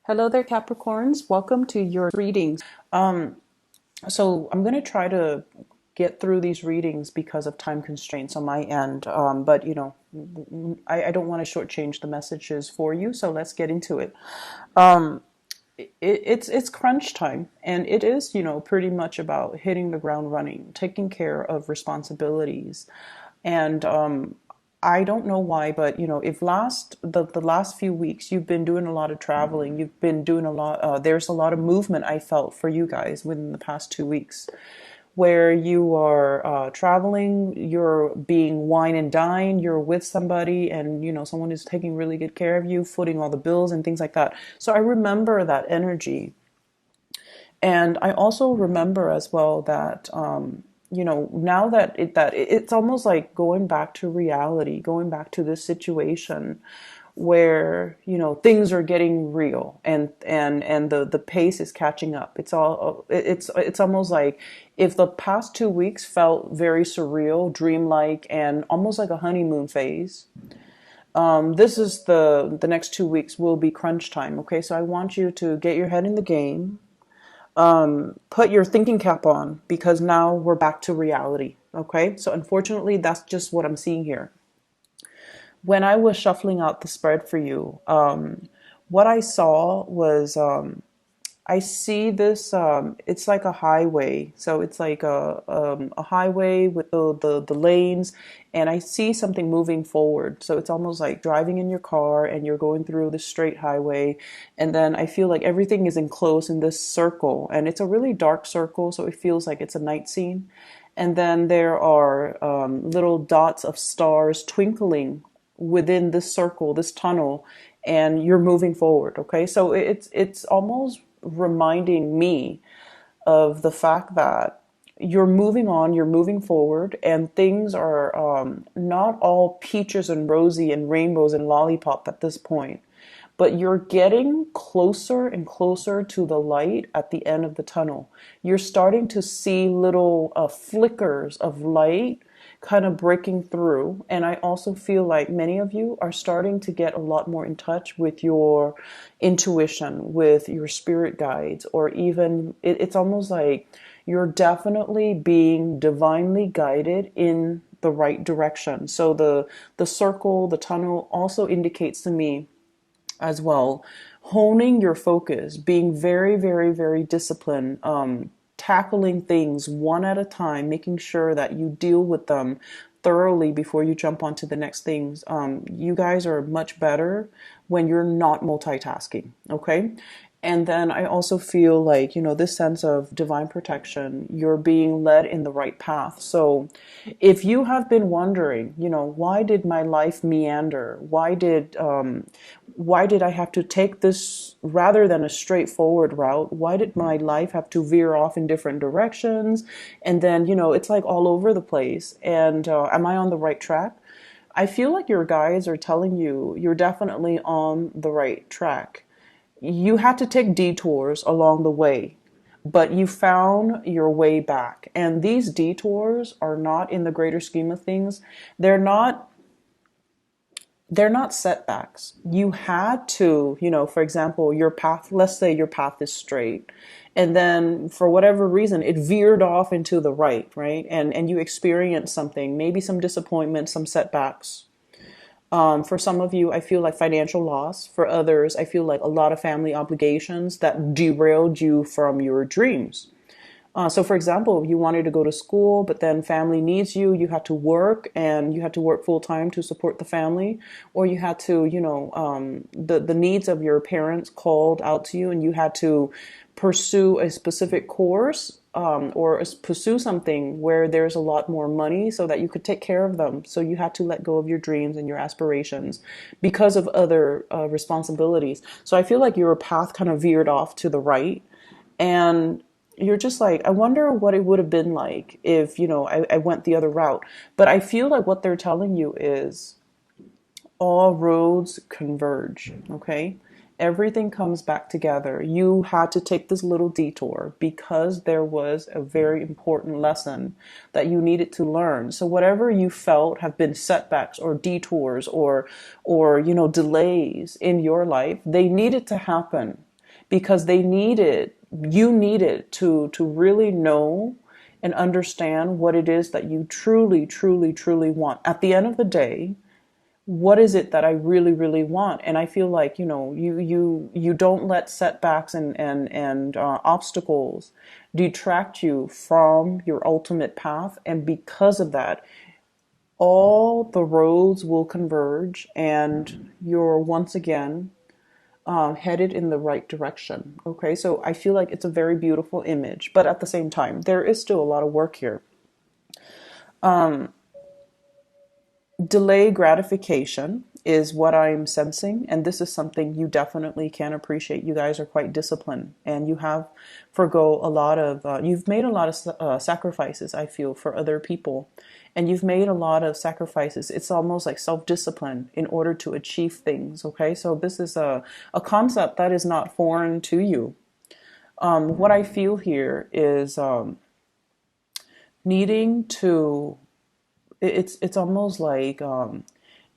Hello there, Capricorns. Welcome to your readings. So I'm going to try to get through these readings because of time constraints on my end. But I don't want to shortchange the messages for you. So let's get into it. It's crunch time, and it is pretty much about hitting the ground running, taking care of responsibilities, and I don't know why, but if the last few weeks you've been doing a lot of traveling, you've been doing a lot. There's a lot of movement I felt for you guys within the past 2 weeks, where you are traveling, you're being wine and dine, you're with somebody, and someone is taking really good care of you, footing all the bills and things like that. So I remember that energy. And I also remember as well that now it's almost like going back to reality, going back to this situation where things are getting real, and the pace is catching up. It's almost like if the past 2 weeks felt very surreal, dreamlike, and almost like a honeymoon phase. This is the next 2 weeks will be crunch time. Okay, so I want you to get your head in the game, put your thinking cap on, because now we're back to reality. Okay, so unfortunately, that's just what I'm seeing here. When I was shuffling out the spread for you, what I saw was I see this. It's like a highway, so it's like a highway with the lanes, and I see something moving forward. So it's almost like driving in your car, and you're going through this straight highway, and then I feel like everything is enclosed in this circle, and it's a really dark circle, so it feels like it's a night scene. And then there are little dots of stars twinkling within this circle, this tunnel, and you're moving forward. Okay, so it's almost reminding me of the fact that you're moving on, you're moving forward, and things are not all peaches and rosy and rainbows and lollipop at this point. But you're getting closer and closer to the light at the end of the tunnel. You're starting to see little flickers of light kind of breaking through. And I also feel like many of you are starting to get a lot more in touch with your intuition, with your spirit guides, or even it's almost like you're definitely being divinely guided in the right direction. So the circle, the tunnel also indicates to me as well, honing your focus, being very, very, very disciplined, tackling things one at a time, making sure that you deal with them thoroughly before you jump onto the next things. You guys are much better when you're not multitasking, okay? And then I also feel like, this sense of divine protection, you're being led in the right path. So if you have been wondering, why did my life meander? Why did I have to take this rather than a straightforward route? Why did my life have to veer off in different directions? And then, it's like all over the place. And am I on the right track? I feel like your guides are telling you you're definitely on the right track. You had to take detours along the way, but you found your way back. And these detours are not, in the greater scheme of things, they're not setbacks. You had to, for example, your path, let's say your path is straight, and then for whatever reason it veered off into the right? And you experienced something, maybe some disappointment, some setbacks. For some of you, I feel like financial loss. For others, I feel like a lot of family obligations that derailed you from your dreams. So for example, you wanted to go to school, but then family needs you. You had to work, and you had to work full time to support the family, or you had to, the needs of your parents called out to you, and you had to pursue a specific course, or pursue something where there's a lot more money so that you could take care of them. So you had to let go of your dreams and your aspirations because of other responsibilities. So I feel like your path kind of veered off to the right, and you're just like, I wonder what it would have been like if, I went the other route. But I feel like what they're telling you is all roads converge, okay? Everything comes back together. You had to take this little detour because there was a very important lesson that you needed to learn. So whatever you felt have been setbacks or detours or delays in your life, they needed to happen because they need it. You need it to really know and understand what it is that you truly, truly, truly want. At the end of the day, what is it that I really, really want? And I feel like, you don't let setbacks and obstacles detract you from your ultimate path. And because of that, all the roads will converge and you're once again headed in the right direction. Okay, so I feel like it's a very beautiful image, but at the same time, there is still a lot of work here. Delay gratification is what I'm sensing, and this is something you definitely can appreciate. You guys are quite disciplined, and you have you've made a lot of sacrifices, I feel, for other people, and you've made a lot of sacrifices. It's almost like self-discipline in order to achieve things. Okay, so this is a concept that is not foreign to you. What I feel here is needing to it's almost like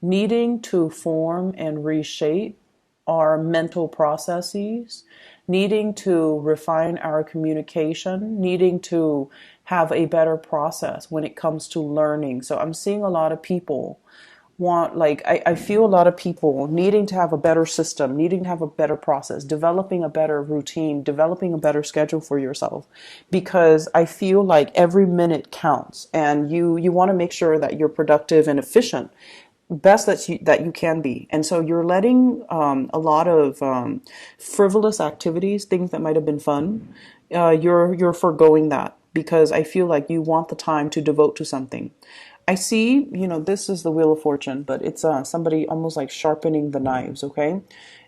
needing to form and reshape our mental processes, needing to refine our communication, needing to have a better process when it comes to learning. So I'm seeing a lot of people I feel a lot of people needing to have a better system, needing to have a better process, developing a better routine, developing a better schedule for yourself, because I feel like every minute counts, and you want to make sure that you're productive and efficient, best that you can be. And so you're letting a lot of frivolous activities, things that might have been fun, you're foregoing that, because I feel like you want the time to devote to something. I see, this is the Wheel of Fortune, but it's somebody almost like sharpening the knives, okay?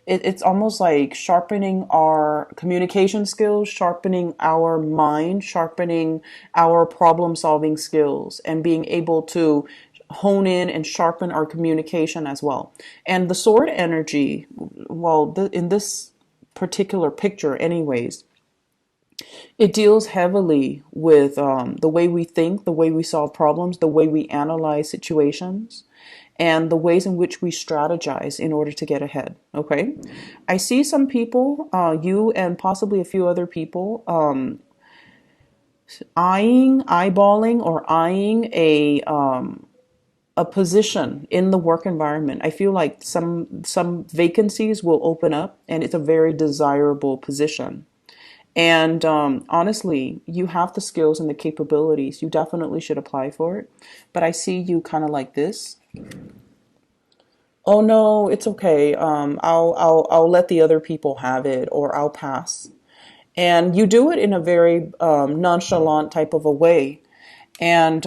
It's almost like sharpening our communication skills, sharpening our mind, sharpening our problem-solving skills, and being able to hone in and sharpen our communication as well. And the sword energy, well, in this particular picture anyways, it deals heavily with the way we think, the way we solve problems, the way we analyze situations, and the ways in which we strategize in order to get ahead. Okay, I see some people, you and possibly a few other people, eyeballing, or eyeing a position in the work environment. I feel like some vacancies will open up, and it's a very desirable position. And honestly, you have the skills and the capabilities. You definitely should apply for it. But I see you kind of like this. Oh no, it's okay. I'll let the other people have it, or I'll pass. And you do it in a very nonchalant type of a way. And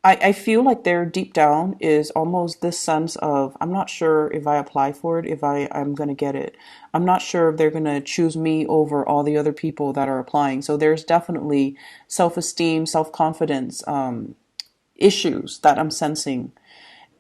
I feel like there deep down is almost this sense of, I'm not sure if I apply for it, if I'm going to get it. I'm not sure if they're going to choose me over all the other people that are applying. So there's definitely self-esteem, self-confidence issues that I'm sensing.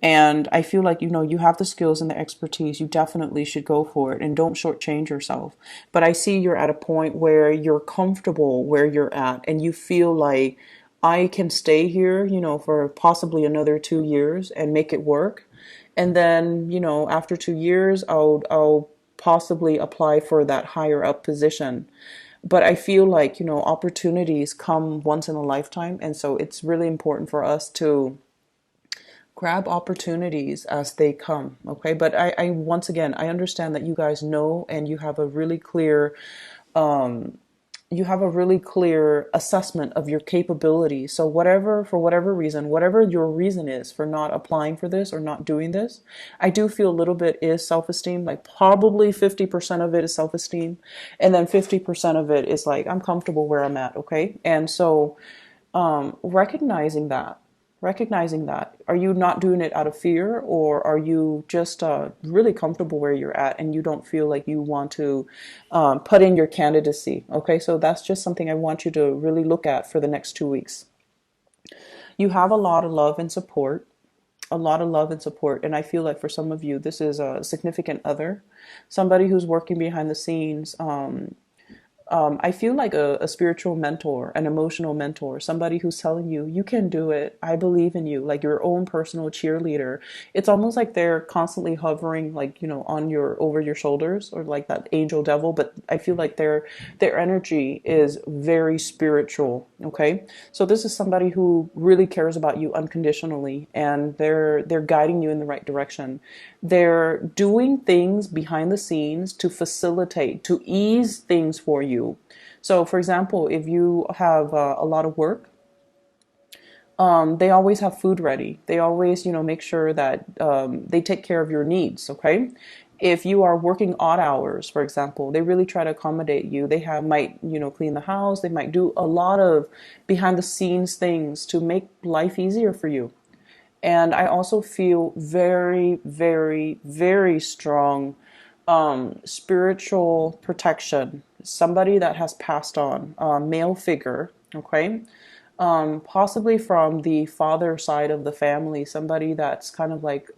And I feel like, you have the skills and the expertise. You definitely should go for it, and don't shortchange yourself. But I see you're at a point where you're comfortable where you're at, and you feel like, I can stay here, for possibly another 2 years and make it work. And then, after 2 years, I'll possibly apply for that higher up position. But I feel like, opportunities come once in a lifetime. And so it's really important for us to grab opportunities as they come. Okay. But I once again, I understand that you guys know, and you have a really clear, assessment of your capabilities. So for whatever reason, whatever your reason is for not applying for this or not doing this, I do feel a little bit is self-esteem. Like probably 50% of it is self-esteem. And then 50% of it is like, I'm comfortable where I'm at. Okay. And so, recognizing that, are you not doing it out of fear, or are you just really comfortable where you're at, and you don't feel like you want to put in your candidacy? Okay, so that's just something I want you to really look at for the next 2 weeks. You have a lot of love and support, and I feel like for some of you, this is a significant other, somebody who's working behind the scenes, I feel like a spiritual mentor, an emotional mentor, somebody who's telling you, you can do it. I believe in you, like your own personal cheerleader. It's almost like they're constantly hovering, like, on over your shoulders, or like that angel devil. But I feel like their energy is very spiritual. Okay. So this is somebody who really cares about you unconditionally, and they're guiding you in the right direction. They're doing things behind the scenes to facilitate, to ease things for you. So, for example, if you have a lot of work, they always have food ready. They always, make sure that they take care of your needs. Okay. If you are working odd hours, for example, they really try to accommodate you. They might, clean the house. They might do a lot of behind the scenes things to make life easier for you. And I also feel very, very, very strong spiritual protection. Somebody that has passed on, a male figure, okay? Possibly from the father side of the family, somebody that's kind of like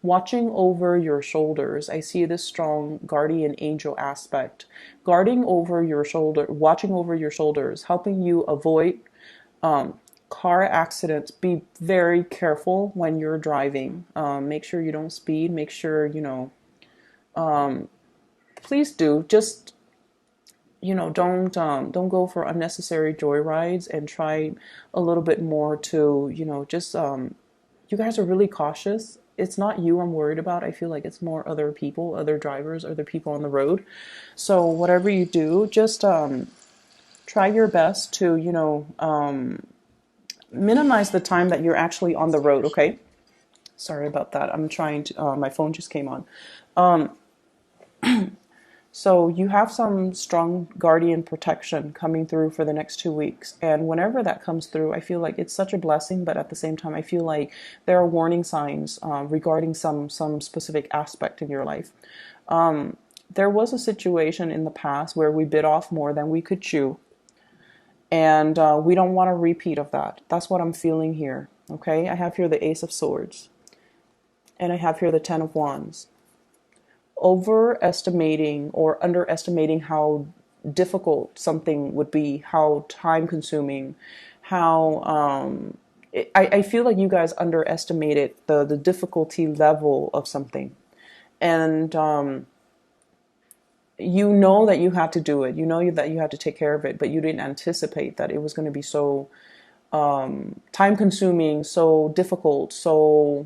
watching over your shoulders. I see this strong guardian angel aspect, guarding over your shoulder, watching over your shoulders, helping you avoid um, car accidents. Be very careful when you're driving. Make sure you don't speed. Make sure, please do just, don't go for unnecessary joyrides, and try a little bit more to, just you guys are really cautious. It's not you I'm worried about. I feel like it's more other people, other drivers, other people on the road. So whatever you do, just try your best to, minimize the time that you're actually on the road, okay? Sorry about that. I'm trying to, my phone just came on. Um, so you have some strong guardian protection coming through for the next 2 weeks. And whenever that comes through, I feel like it's such a blessing, but at the same time, I feel like there are warning signs regarding some specific aspect in your life. There was a situation in the past where we bit off more than we could chew. And we don't want a repeat of that. That's what I'm feeling here. Okay, I have here the Ace of Swords, and I have here the Ten of Wands. Overestimating or underestimating how difficult something would be, how time consuming, how I feel like you guys underestimated the difficulty level of something. And you know that you had to do it. You know that you had to take care of it, but you didn't anticipate that it was going to be so time consuming, so difficult, so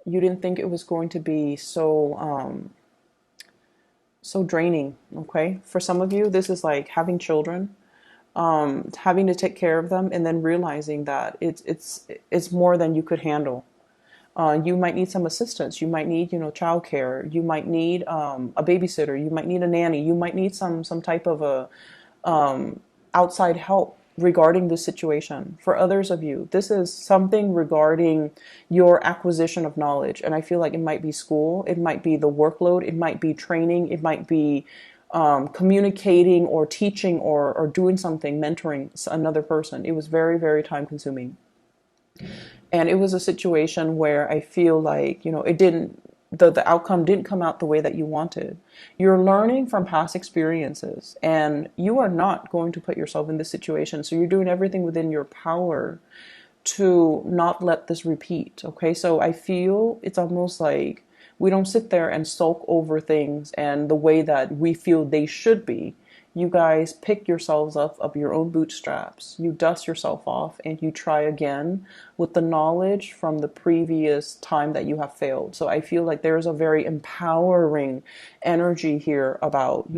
you didn't think it was going to be so draining. Okay, for some of you, this is like having children, having to take care of them, and then realizing that it's more than you could handle. You might need some assistance. You might need, childcare. You might need a babysitter. You might need a nanny. You might need some type of a outside help regarding this situation. For others of you, this is something regarding your acquisition of knowledge. And I feel like it might be school. It might be the workload. It might be training. It might be communicating or teaching or doing something, mentoring another person. It was very, very time consuming. And it was a situation where I feel like, the outcome didn't come out the way that you wanted. You're learning from past experiences, and you are not going to put yourself in this situation. So you're doing everything within your power to not let this repeat. Okay. So I feel it's almost like we don't sit there and sulk over things and the way that we feel they should be. You guys pick yourselves up of your own bootstraps. You dust yourself off and you try again with the knowledge from the previous time that you have failed. So I feel like there's a very empowering energy here about,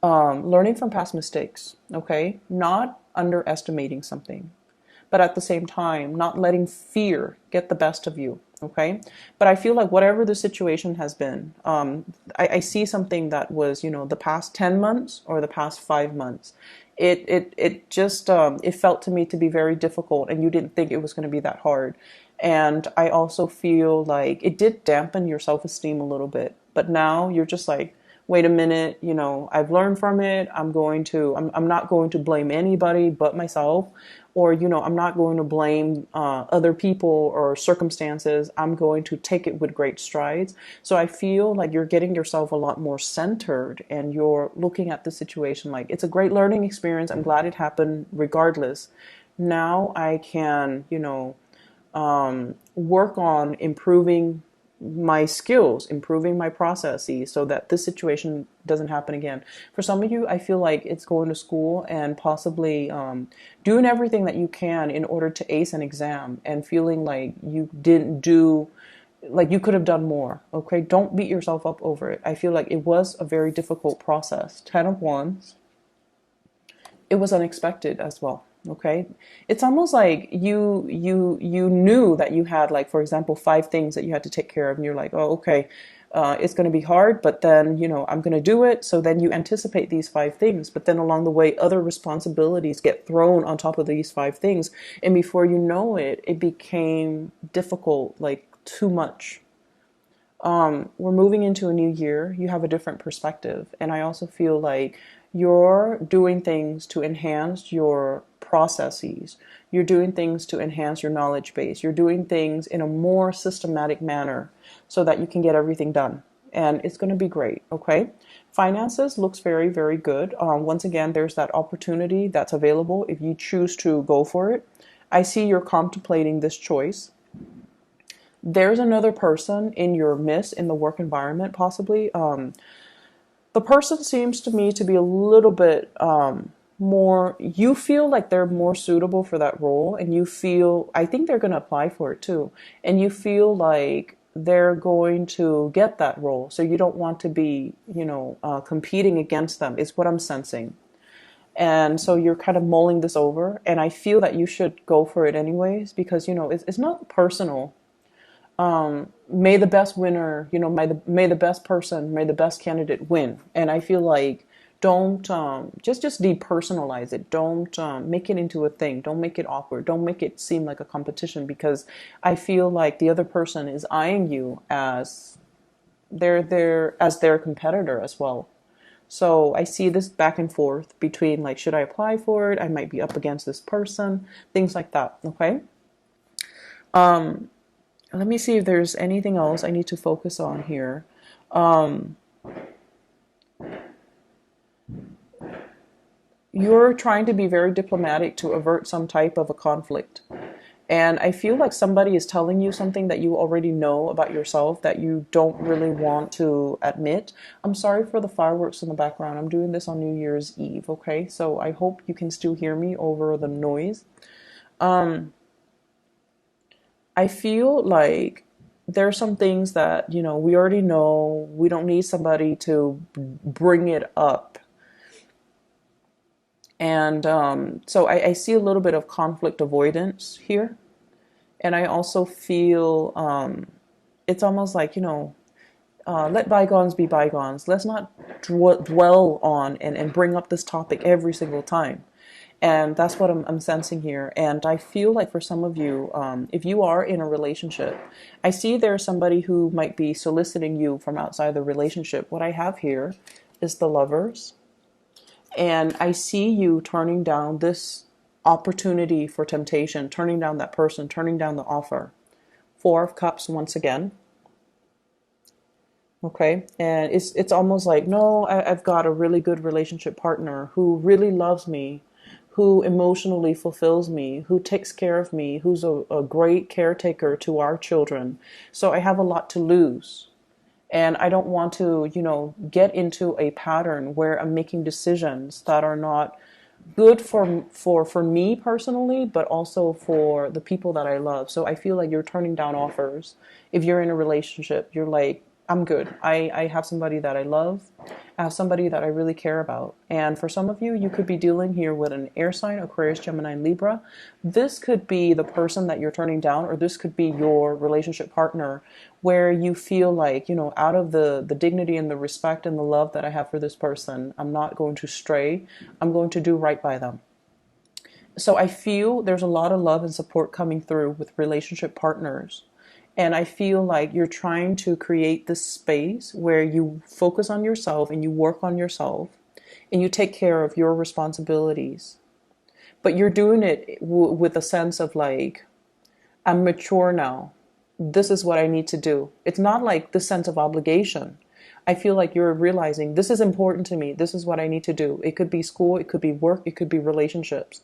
learning from past mistakes. Okay. Not underestimating something, but at the same time, not letting fear get the best of you. Okay. But I feel like whatever the situation has been, I see something that was, the past 10 months or the past 5 months. It just, it felt to me to be very difficult, and you didn't think it was going to be that hard. And I also feel like it did dampen your self-esteem a little bit, but now you're just like, wait a minute, I've learned from it. I'm not going to blame anybody but myself, or, I'm not going to blame other people or circumstances. I'm going to take it with great strides. So I feel like you're getting yourself a lot more centered, and you're looking at the situation like it's a great learning experience. I'm glad it happened regardless. Now I can, work on improving my skills, improving my processes so that this situation doesn't happen again. For some of you, I feel like it's going to school and possibly doing everything that you can in order to ace an exam, and feeling like you didn't do, like you could have done more. Okay, don't beat yourself up over it. I feel like it was a very difficult process. 10 of Wands. It was unexpected as well. Okay, it's almost like you knew that you had, like, for example, 5 things that you had to take care of, and you're like, oh, okay, it's going to be hard, but then, I'm going to do it. So then you anticipate these 5 things, but then along the way other responsibilities get thrown on top of these 5 things, and before you know it, it became difficult, like too much. We're moving into a new year. You have a different perspective, and I also feel like you're doing things to enhance your processes. You're doing things to enhance your knowledge base. You're doing things in a more systematic manner so that you can get everything done. And it's going to be great, okay? Finances looks very, very good. Once again, there's that opportunity that's available if you choose to go for it. I see you're contemplating this choice. There's another person in your midst in the work environment, possibly. The person seems to me to be a little bit more, you feel like they're more suitable for that role, and I think they're going to apply for it too, and you feel like they're going to get that role, so you don't want to be, competing against them, is what I'm sensing. And so you're kind of mulling this over, and I feel that you should go for it anyways, because, it's not personal. May the best winner, may the best person, may the best candidate win. And I feel like don't just depersonalize it. Don't make it into a thing. Don't make it awkward. Don't make it seem like a competition, because I feel like the other person is eyeing you as their competitor as well. So I see this back and forth between, like, should I apply for it? I might be up against this person, things like that. Okay. Let me see if there's anything else I need to focus on here. You're trying to be very diplomatic to avert some type of a conflict. And I feel like somebody is telling you something that you already know about yourself that you don't really want to admit. I'm sorry for the fireworks in the background. I'm doing this on New Year's Eve, okay? So I hope you can still hear me over the noise. I feel like there are some things that, we already know. We don't need somebody to bring it up. And so I see a little bit of conflict avoidance here. And I also feel it's almost like, let bygones be bygones. Let's not dwell on and bring up this topic every single time. And that's what I'm sensing here. And I feel like for some of you, if you are in a relationship, I see there's somebody who might be soliciting you from outside the relationship. What I have here is the Lovers. And I see you turning down this opportunity for temptation, turning down that person, turning down the offer. 4 of Cups once again. Okay, and it's almost like, no, I've got a really good relationship partner who really loves me, who emotionally fulfills me, who takes care of me, who's a great caretaker to our children. So I have a lot to lose. And I don't want to, get into a pattern where I'm making decisions that are not good for me personally, but also for the people that I love. So I feel like you're turning down offers. If you're in a relationship, you're like, I'm good. I have somebody that I love. I have somebody that I really care about. And for some of you, you could be dealing here with an air sign, Aquarius, Gemini, and Libra. This could be the person that you're turning down, or this could be your relationship partner, where you feel like, out of the dignity and the respect and the love that I have for this person, I'm not going to stray. I'm going to do right by them. So I feel there's a lot of love and support coming through with relationship partners. And I feel like you're trying to create this space where you focus on yourself and you work on yourself and you take care of your responsibilities. But you're doing it with a sense of like, I'm mature now. This is what I need to do. It's not like this sense of obligation. I feel like you're realizing this is important to me. This is what I need to do. It could be school, it could be work, it could be relationships.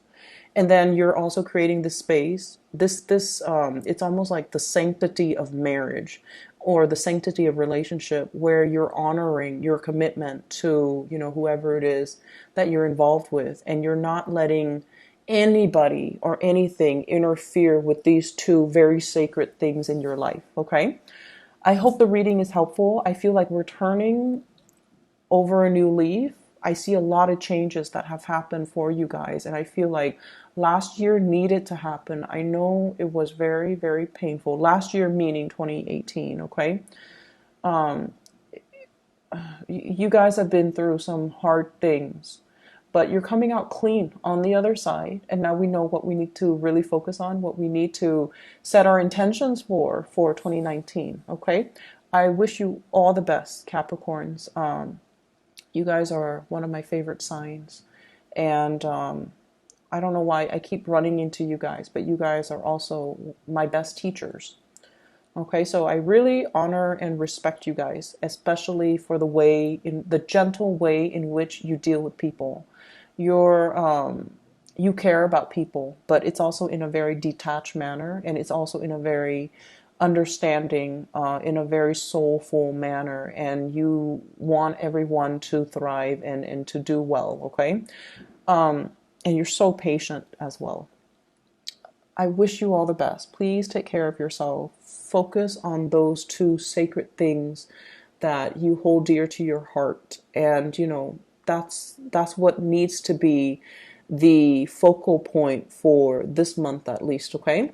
And then you're also creating this space. It's almost like the sanctity of marriage or the sanctity of relationship where you're honoring your commitment to, whoever it is that you're involved with, and you're not letting anybody or anything interfere with these two very sacred things in your life, okay? I hope the reading is helpful. I feel like we're turning over a new leaf. I see a lot of changes that have happened for you guys, and I feel like last year needed to happen. I know it was very, very painful. Last year meaning 2018, okay? You guys have been through some hard things, but you're coming out clean on the other side. And now we know what we need to really focus on, what we need to set our intentions for 2019. Okay. I wish you all the best, Capricorns. You guys are one of my favorite signs. And I don't know why I keep running into you guys, but you guys are also my best teachers. Okay, so I really honor and respect you guys, especially for the gentle way in which you deal with people. You care about people, but it's also in a very detached manner, and it's also in a very understanding, in a very soulful manner, and you want everyone to thrive and to do well, okay? And you're so patient as well. I wish you all the best. Please take care of yourself. Focus on those two sacred things that you hold dear to your heart. And, that's what needs to be the focal point for this month at least, okay?